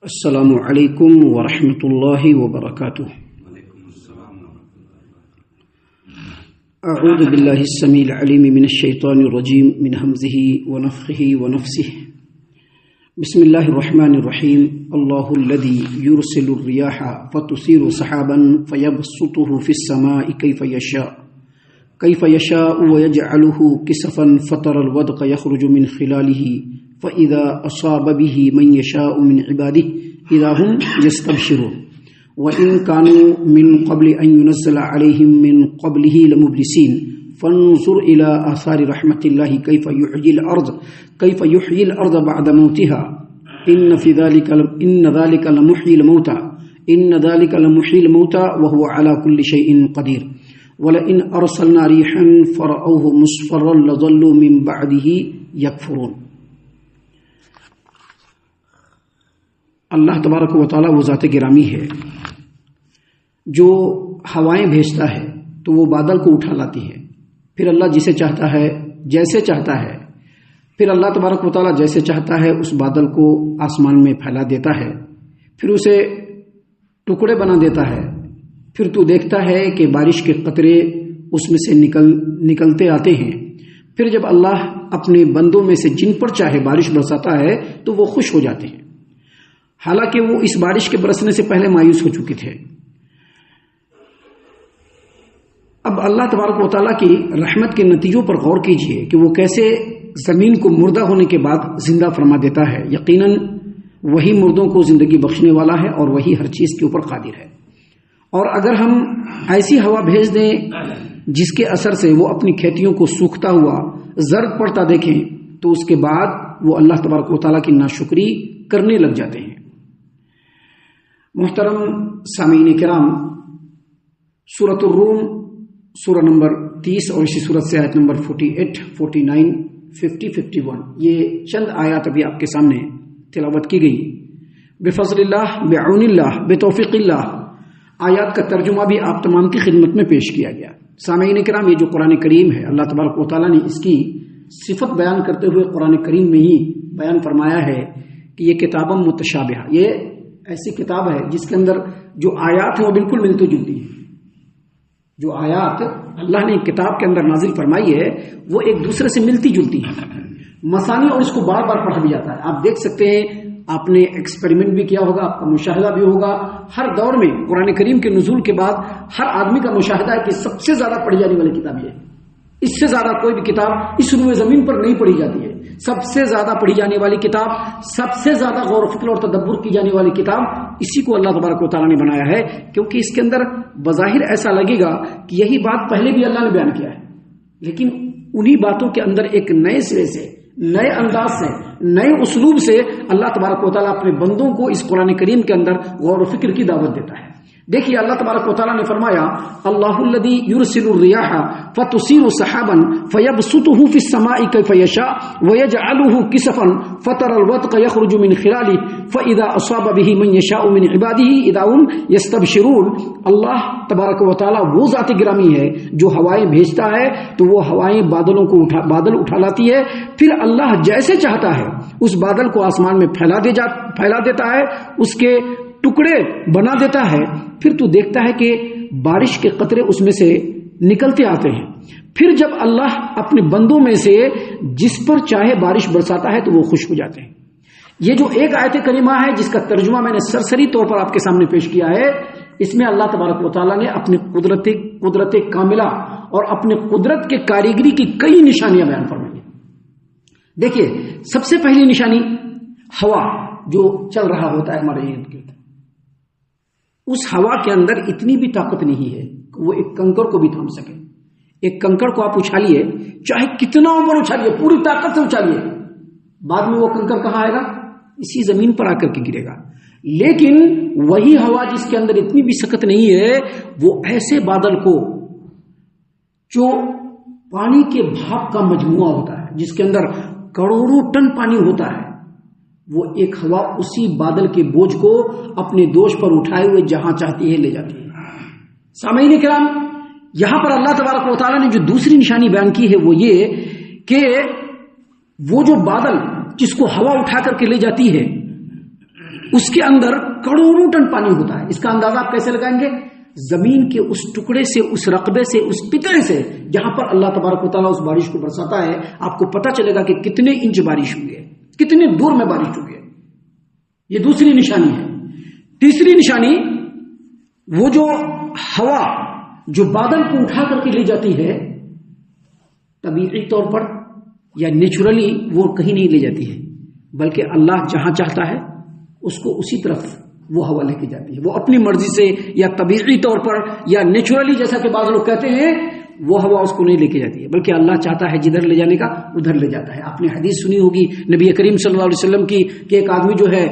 السلام علیکم ورحمۃ اللہ وبرکاتہ۔ اعوذ باللہ السمیع العلیم من الشیطان الرجیم من ہمزہ ونفخہ ونفثہ۔ بسم اللہ الرحمن الرحیم۔ اللہ الذی یرسل الریاح فتثیر سحابا فیبسطہ فی السماء کیف یشاء ویجعلہ کسفا فتر الودق یخرج من خلالہ فإذا أصاب به من يشاء من عباده إذا هم يستبشرون وإن كانوا من قبل أن ينزل عليهم من قبله لمبلسين فانظر إلى آثار رحمة الله كيف يحيي الأرض بعد موتها إن ذلك لمحيي الموتى وهو على كل شيء قدير ولئن أرسلنا ريحا فرأوه مصفرا لظلوا من بعده يكفرون۔ اللہ تبارک و تعالیٰ وہ ذات گرامی ہے جو ہوائیں بھیجتا ہے تو وہ بادل کو اٹھا لاتی ہے، پھر اللہ جسے چاہتا ہے جیسے چاہتا ہے، پھر اللہ تبارک و تعالیٰ جیسے چاہتا ہے اس بادل کو آسمان میں پھیلا دیتا ہے، پھر اسے ٹکڑے بنا دیتا ہے، پھر تو دیکھتا ہے کہ بارش کے قطرے اس میں سے نکلتے آتے ہیں، پھر جب اللہ اپنے بندوں میں سے جن پر چاہے بارش برساتا ہے تو وہ خوش ہو جاتے ہیں، حالانکہ وہ اس بارش کے برسنے سے پہلے مایوس ہو چکے تھے۔ اب اللہ تبارک و تعالیٰ کی رحمت کے نتیجوں پر غور کیجئے کہ وہ کیسے زمین کو مردہ ہونے کے بعد زندہ فرما دیتا ہے۔ یقیناً وہی مردوں کو زندگی بخشنے والا ہے اور وہی ہر چیز کے اوپر قادر ہے۔ اور اگر ہم ایسی ہوا بھیج دیں جس کے اثر سے وہ اپنی کھیتیوں کو سوکھتا ہوا زرد پڑتا دیکھیں تو اس کے بعد وہ اللہ تبارک و تعالیٰ کی ناشکری کرنے لگ جاتے ہیں۔ محترم سامعین کرام، سورۃ الروم سورہ نمبر 30 اور اسی سورت سے آیت نمبر 48، 49، 50، 51 یہ چند آیات ابھی آپ کے سامنے تلاوت کی گئی۔ بفضل اللہ، بعون اللہ، بتوفیق اللہ، آیات کا ترجمہ بھی آپ تمام کی خدمت میں پیش کیا گیا۔ سامعین کرام، یہ جو قرآن کریم ہے اللہ تبارک و تعالیٰ نے اس کی صفت بیان کرتے ہوئے قرآن کریم میں ہی بیان فرمایا ہے کہ یہ کتاب متشابہہ، یہ ایسی کتاب ہے جس کے اندر جو آیات ہیں وہ بالکل ملتی جلتی ہیں۔ جو آیات اللہ نے کتاب کے اندر نازل فرمائی ہے وہ ایک دوسرے سے ملتی جلتی ہیں، مثانی، اور اس کو بار بار پڑھا بھی جاتا ہے۔ آپ دیکھ سکتے ہیں، آپ نے ایکسپیریمنٹ بھی کیا ہوگا، آپ کا مشاہدہ بھی ہوگا، ہر دور میں قرآن کریم کے نزول کے بعد ہر آدمی کا مشاہدہ ہے کہ سب سے زیادہ پڑھی جانے والی کتاب یہ ہے، اس سے زیادہ کوئی بھی کتاب اس روئے زمین پر نہیں پڑھی جاتی ہے۔ سب سے زیادہ پڑھی جانے والی کتاب، سب سے زیادہ غور و فکر اور تدبر کی جانے والی کتاب، اسی کو اللہ تبارک و تعالیٰ نے بنایا ہے، کیونکہ اس کے اندر بظاہر ایسا لگے گا کہ یہی بات پہلے بھی اللہ نے بیان کیا ہے، لیکن انہی باتوں کے اندر ایک نئے سرے سے، نئے انداز سے، نئے اسلوب سے اللہ تبارک و تعالیٰ اپنے بندوں کو اس قرآن کریم کے اندر غور و فکر کی دعوت دیتا ہے۔ دیکھیے اللہ تبارک و تعالیٰ نے فرمایا، اللہ الذی یرسل الریاح فتثیر سحابا فیبسطہ فی السماء کیف یشاء ویجعلہ کسفا فتر الودق یخرج من خلالہ فاذا اصاب به من یشاء من عبادہ اذا هم یستبشرون۔ اللہ تبارک و تعالیٰ وہ ذات گرامی ہے جو ہوائیں بھیجتا ہے تو وہ ہوائیں بادل اٹھا لاتی ہے، پھر اللہ جیسے چاہتا ہے اس بادل کو آسمان میں پھیلا دیتا ہے، اس کے ٹکڑے بنا دیتا ہے، پھر تو دیکھتا ہے کہ بارش کے قطرے اس میں سے نکلتے آتے ہیں، پھر جب اللہ اپنے بندوں میں سے جس پر چاہے بارش برساتا ہے تو وہ خوش ہو جاتے ہیں۔ یہ جو ایک آیت کریمہ ہے جس کا ترجمہ میں نے سرسری طور پر آپ کے سامنے پیش کیا ہے، اس میں اللہ تبارک و تعالیٰ نے اپنی قدرت کاملہ اور اپنے قدرت کے کاریگری کی کئی نشانیاں بیان فرمائی ہیں۔ دیکھیے، سب سے پہلی نشانی ہوا جو چل رہا ہوتا ہے ہمارے ارد گرد، اس ہوا کے اندر اتنی بھی طاقت نہیں ہے کہ وہ ایک کنکر کو بھی تھام سکے۔ ایک کنکر کو آپ اچھالیے، چاہے کتنا اوپر اچھالیے، پوری طاقت سے اچھالیے، بعد میں وہ کنکر کہاں آئے گا؟ اسی زمین پر آ کر کے گرے گا۔ لیکن وہی ہوا جس کے اندر اتنی بھی سخت نہیں ہے، وہ ایسے بادل کو جو پانی کے بھاپ کا مجموعہ ہوتا ہے، جس کے اندر کروڑوں ٹن پانی ہوتا ہے، وہ ایک ہوا اسی بادل کے بوجھ کو اپنے دوش پر اٹھائے ہوئے جہاں چاہتی ہے لے جاتی ہے۔ سامعین کرام، یہاں پر اللہ تبارک و تعالیٰ نے جو دوسری نشانی بیان کی ہے وہ یہ کہ وہ جو بادل جس کو ہوا اٹھا کر کے لے جاتی ہے اس کے اندر کروڑوں ٹن پانی ہوتا ہے. اس کا اندازہ آپ کیسے لگائیں گے؟ زمین کے اس ٹکڑے سے، اس رقبے سے، اس قطرے سے جہاں پر اللہ تبارک و تعالیٰ اس بارش کو برساتا ہے، آپ کو پتہ چلے گا کہ کتنے انچ بارش ہوئی ہے، کتنے دور میں بارش ہوئی ہے. یہ دوسری نشانی ہے. تیسری نشانی وہ جو ہوا جو بادل کو اٹھا کر کے لے جاتی ہے، طبیعی طور پر یا نیچرلی وہ کہیں نہیں لے جاتی ہے، بلکہ اللہ جہاں چاہتا ہے اس کو اسی طرف وہ ہوا لے کے جاتی ہے. وہ اپنی مرضی سے یا طبیعی طور پر یا نیچرلی، جیسا کہ بعض لوگ کہتے ہیں، وہ ہوا اس کو نہیں لے کے جاتی ہے، بلکہ اللہ چاہتا ہے جدھر لے جانے کا ادھر لے جاتا ہے. آپ نے حدیث سنی ہوگی نبی کریم صلی اللہ علیہ وسلم کی کہ ایک آدمی جو ہے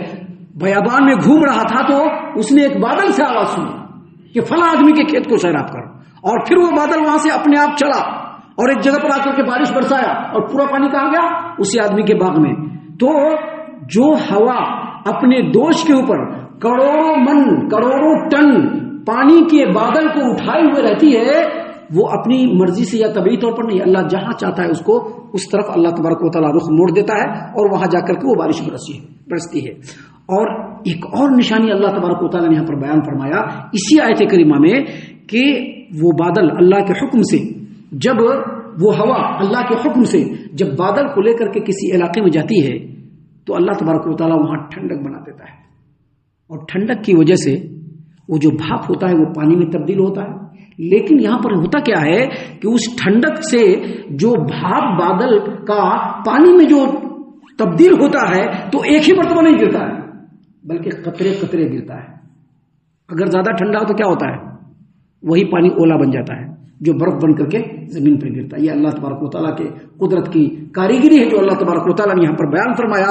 بیابان میں گھوم رہا تھا تو اس نے ایک بادل سے آواز سنی کہ فلاں آدمی کے کھیت کو سیراب کر، اور پھر وہ بادل وہاں سے اپنے آپ چلا اور ایک جگہ پر آ کر کے بارش برسایا، اور پورا پانی کہاں گیا؟ اسی آدمی کے باغ میں. تو جو ہوا اپنے دوش کے اوپر کروڑوں من، کروڑوں ٹن پانی کے بادل کو اٹھائے ہوئے رہتی ہے، وہ اپنی مرضی سے یا طبیعی طور پر نہیں، اللہ جہاں چاہتا ہے اس کو اس طرف اللہ تبارک و تعالیٰ رخ موڑ دیتا ہے اور وہاں جا کر کے وہ بارش برستی ہے. اور ایک اور نشانی اللہ تبارک و تعالیٰ نے یہاں پر بیان فرمایا اسی آیت کریمہ میں کہ وہ بادل اللہ کے حکم سے، جب وہ ہوا اللہ کے حکم سے جب بادل کو لے کر کے کسی علاقے میں جاتی ہے تو اللہ تبارک و تعالیٰ وہاں ٹھنڈک بنا دیتا ہے، اور ٹھنڈک کی وجہ سے وہ جو بھاپ ہوتا ہے وہ پانی میں تبدیل ہوتا ہے. لیکن یہاں پر ہوتا کیا ہے کہ اس ٹھنڈک سے جو بھاپ بادل کا پانی میں جو تبدیل ہوتا ہے تو ایک ہی مرتبہ نہیں گرتا ہے، بلکہ قطرے قطرے گرتا ہے. اگر زیادہ ٹھنڈا ہو تو کیا ہوتا ہے؟ وہی پانی اولا بن جاتا ہے جو برف بن کر کے زمین پر گرتا ہے. یہ اللہ تبارک و تعالیٰ کے قدرت کی کاریگری ہے جو اللہ تبارک و تعالیٰ نے یہاں پر بیان فرمایا.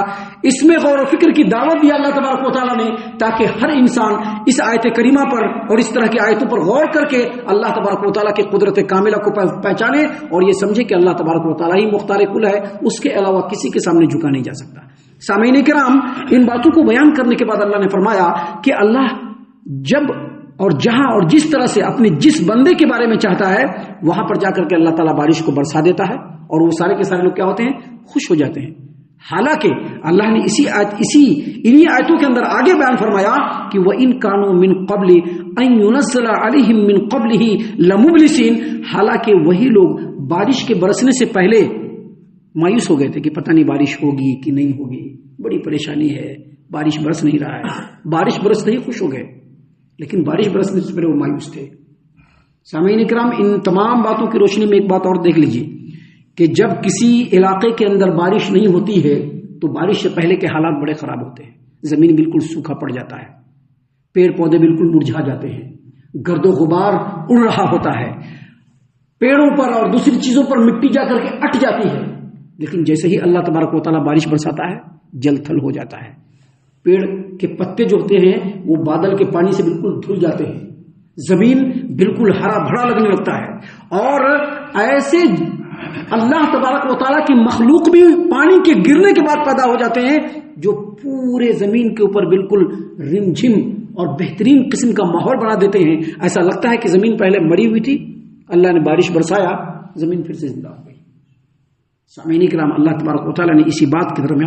اس میں غور و فکر کی دعوت دی اللہ تبارک و تعالیٰ نے تاکہ ہر انسان اس آیت کریمہ پر اور اس طرح کی آیتوں پر غور کر کے اللہ تبارک و تعالیٰ کی قدرت کاملہ کو پہچانے اور یہ سمجھے کہ اللہ تبارک و تعالیٰ ہی مختار کل ہے، اس کے علاوہ کسی کے سامنے جھکا نہیں جا سکتا. سامعین کرام، ان باتوں کو بیان کرنے کے بعد اللہ نے فرمایا کہ اللہ جب اور جہاں اور جس طرح سے اپنے جس بندے کے بارے میں چاہتا ہے وہاں پر جا کر کے اللہ تعالیٰ بارش کو برسا دیتا ہے، اور وہ سارے کے سارے لوگ کیا ہوتے ہیں؟ خوش ہو جاتے ہیں. حالانکہ اللہ نے انہی آیتوں کے اندر آگے بیان فرمایا کہ وَإِن كَانُوا مِن قَبْلِ أَن يُنَزَّلَ عَلَيْهِم مِّن قَبْلِهِ لَمُبْلِسِينَ. حالانکہ وہی لوگ بارش کے برسنے سے پہلے مایوس ہو گئے تھے کہ پتہ نہیں بارش ہوگی کہ نہیں ہوگی، بڑی پریشانی ہے، بارش برس نہیں رہا ہے. بارش برستے ہی خوش ہو گئے، لیکن بارش برسنے سے پہلے وہ مایوس تھے. سامعین کرام، ان تمام باتوں کی روشنی میں ایک بات اور دیکھ لیجیے کہ جب کسی علاقے کے اندر بارش نہیں ہوتی ہے تو بارش سے پہلے کے حالات بڑے خراب ہوتے ہیں. زمین بالکل سوکھا پڑ جاتا ہے، پیڑ پودے بالکل مرجھا جاتے ہیں، گرد و غبار اڑ رہا ہوتا ہے، پیڑوں پر اور دوسری چیزوں پر مٹی جا کر کے اٹ جاتی ہے. لیکن جیسے ہی اللہ تبارک و تعالیٰ بارش برساتا ہے جل تھل ہو جاتا ہے. پیڑ کے پتے جو ہوتے ہیں وہ بادل کے پانی سے بالکل دھل جاتے ہیں، زمین بالکل ہرا بھرا لگنے لگتا ہے. اور ایسے اللہ تبارک و تعالیٰ کی مخلوق بھی پانی کے گرنے کے بعد پیدا ہو جاتے ہیں جو پورے زمین کے اوپر بالکل رم جھم اور بہترین قسم کا ماحول بنا دیتے ہیں. ایسا لگتا ہے کہ زمین پہلے مری ہوئی تھی، اللہ نے بارش برسایا، زمین پھر سے زندہ ہو گئی. سامعین کرام، اللہ تبارک و تعالیٰ نے اسی بات کی طرف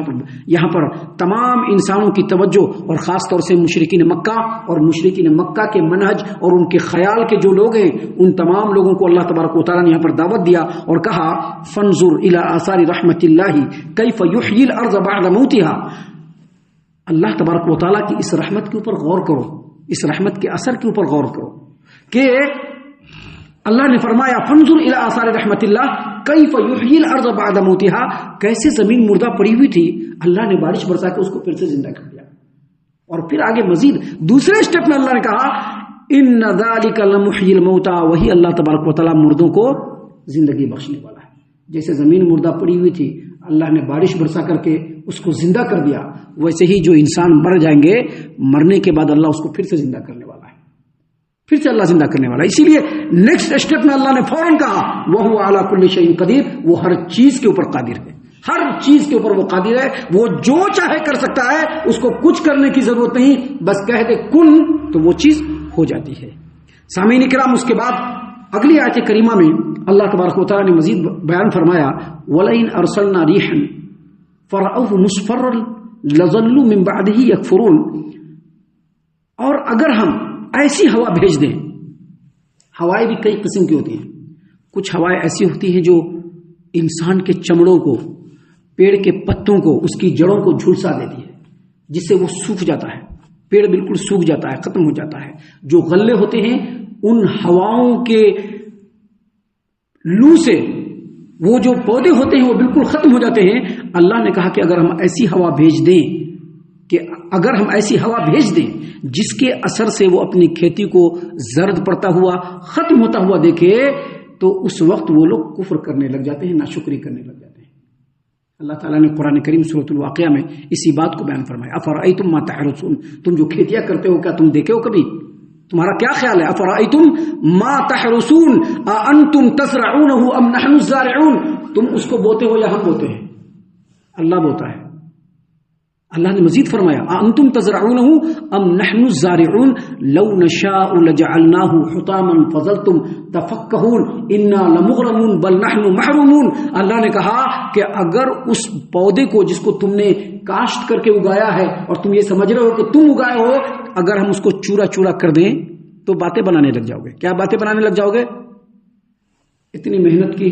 یہاں پر تمام انسانوں کی توجہ اور خاص طور سے مشرکین مکہ اور مشرکین مکہ کے منہج اور ان کے خیال کے جو لوگ ہیں ان تمام لوگوں کو اللہ تبارک و تعالیٰ نے یہاں پر دعوت دیا اور کہا فانظر الی آثار رحمت اللہ کیف یحیی الارض بعد موتها. اللہ تبارک و تعالیٰ کی اس رحمت کے اوپر غور کرو، اس رحمت کے اثر کے اوپر غور کرو کہ اللہ نے فرمایا فانظر الی آثار رحمت اللہ کیف یحیی الارض بعد موتها، کیسے زمین مردہ پڑی ہوئی تھی اللہ نے بارش برسا کے اس کو پھر سے زندہ کر دیا. اور پھر آگے مزید دوسرے اسٹیپ میں اللہ نے کہا ان ذلک لمحیی الموتى، وہی اللہ تبارک و تعالیٰ مردوں کو زندگی بخشنے والا ہے. جیسے زمین مردہ پڑی ہوئی تھی اللہ نے بارش برسا کر کے اس کو زندہ کر دیا، ویسے ہی جو انسان مر جائیں گے مرنے کے بعد اللہ اس کو پھر سے زندہ کرنے والا ہے، پھر سے اللہ زندہ کرنے والا ہے. اسی لیے نیکسٹ اسٹیپ میں اللہ نے فوراً کہا وَهُوَ عَلَى كُلِّ شَيْءٍ قَدِيرٌ، وہ ہر چیز کے اوپر قادر ہے، ہر چیز کے اوپر وہ قادر ہے، وہ جو چاہے کر سکتا ہے، اس کو کچھ کرنے کی ضرورت نہیں، بس کہہ دے کن تو وہ چیز ہو جاتی ہے. سامعین کرام، اس کے بعد اگلی آیت کریمہ میں اللہ تبارک و تعالیٰ نے مزید بیان فرمایا وَلَئِنْ أَرْسَلْنَا رِيحًا فرأوه مصفرا لظلوا من بعده يكفرون. اور اگر ہم ایسی ہوا بھیج دیں، ہوائیں بھی کئی قسم کی ہوتی ہیں. کچھ ہوائیں ایسی ہوتی ہیں جو انسان کے چمڑوں کو، پیڑ کے پتوں کو، اس کی جڑوں کو جھلسا دیتی ہے، جس سے وہ سوکھ جاتا ہے، پیڑ بالکل سوکھ جاتا ہے، ختم ہو جاتا ہے. جو غلے ہوتے ہیں ان ہواؤں کے لو سے وہ جو پودے ہوتے ہیں وہ بالکل ختم ہو جاتے ہیں. اللہ نے کہا کہ اگر ہم ایسی ہوا بھیج دیں، کہ اگر ہم ایسی ہوا بھیج دیں جس کے اثر سے وہ اپنی کھیتی کو زرد پڑتا ہوا، ختم ہوتا ہوا دیکھے، تو اس وقت وہ لوگ کفر کرنے لگ جاتے ہیں، ناشکری کرنے لگ جاتے ہیں. اللہ تعالیٰ نے قرآن کریم سورۃ الواقعہ میں اسی بات کو بیان فرمایا. افرأیتم ما تحرثون، تم جو کھیتیاں کرتے ہو کیا تم دیکھے ہو کبھی؟ تمہارا کیا خیال ہے؟ افرأیتم ما تحرثون اانتم تزرعونه ام نحن الزارعون، تم اس کو بوتے ہو یا ہم بوتے ہیں؟ اللہ بوتا ہے. اللہ نے مزید فرمایا انتم تزرعونه ام نحن الزارعون لو نشاء لجعلناه حطاما فظلتم تفكهون انا لمغرمون بل نحن محرومون. اللہ نے کہا کہ اگر اس پودے کو جس کو تم نے کاشت کر کے اگایا ہے اور تم یہ سمجھ رہے ہو کہ تم اگائے ہو، اگر ہم اس کو چورا چورا کر دیں تو باتیں بنانے لگ جاؤ گے. کیا باتیں بنانے لگ جاؤ گے؟ اتنی محنت کی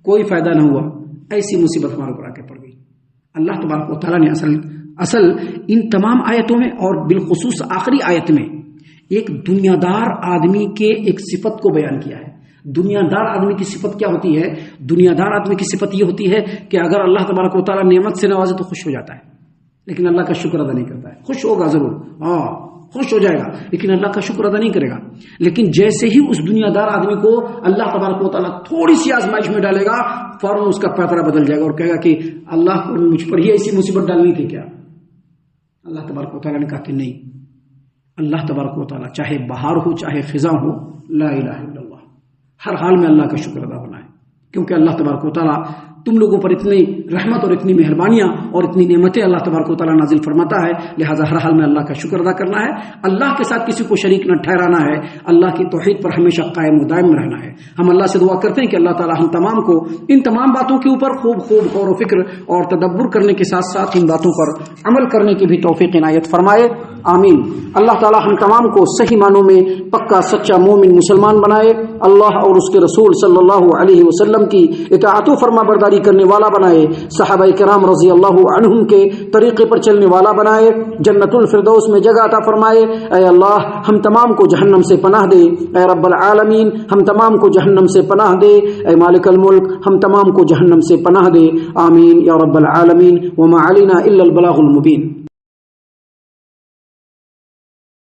کوئی فائدہ نہ ہوا، ایسی مصیبت ہمارے اوپر آ کے پڑ گئی. اللہ تبارک و تعالیٰ نے اصل ان تمام آیتوں میں اور بالخصوص آخری آیت میں ایک دنیا دار آدمی کے ایک صفت کو بیان کیا ہے. دنیا دار آدمی کی صفت کیا ہوتی ہے؟ دنیا دار آدمی کی صفت یہ ہوتی ہے کہ اگر اللہ تبارک و تعالیٰ نعمت سے نوازے تو خوش ہو جاتا ہے، لیکن اللہ کا شکر ادا نہیں کرتا ہے. خوش ہوگا ضرور، ہاں خوش ہو جائے گا، لیکن اللہ کا شکر ادا نہیں کرے گا. لیکن جیسے ہی اس دنیا دار آدمی کو اللہ تبارک و تعالیٰ تھوڑی سی آزمائش میں ڈالے گا، فوراً اس کا پیترا بدل جائے گا اور کہے گا کہ اللہ کو مجھ پر ہی ایسی مصیبت ڈالنی تھی کیا؟ اللہ تبارک و تعالیٰ نے کہا کہ نہیں، اللہ تبارک و تعالیٰ چاہے بہار ہو چاہے خزاں ہو، لا الہ الا اللہ، ہر حال میں اللہ کا شکر ادا ہونا ہے. کیونکہ اللہ تبارک و تعالیٰ تم لوگوں پر اتنی رحمت اور اتنی مہربانیاں اور اتنی نعمتیں اللہ تبارک و تعالیٰ نازل فرماتا ہے، لہٰذا ہر حال میں اللہ کا شکر ادا کرنا ہے. اللہ کے ساتھ کسی کو شریک نہ ٹھہرانا ہے، اللہ کی توحید پر ہمیشہ قائم و دائم رہنا ہے. ہم اللہ سے دعا کرتے ہیں کہ اللہ تعالیٰ ہم تمام کو ان تمام باتوں کے اوپر خوب غور و فکر اور تدبر کرنے کے ساتھ ساتھ ان باتوں پر عمل کرنے کی بھی توفیق عنایت فرمائے. آمین. اللہ تعالیٰ ہم تمام کو صحیح معنوں میں پکا سچا مومن مسلمان بنائے، اللہ اور اس کے رسول صلی اللہ علیہ وسلم کی اطاعت و فرما برداری کرنے والا بنائے، صحابہ کرام رضی اللہ عنہم کے طریقے پر چلنے والا بنائے، جنت الفردوس میں جگہ عطا فرمائے. اے اللہ ہم تمام کو جہنم سے پناہ دے. اے رب العالمین ہم تمام کو جہنم سے پناہ دے. اے مالک الملک ہم تمام کو جہنم سے پناہ دے. آمین یا رب العالمین. وما علینا الا البلاغ المبین.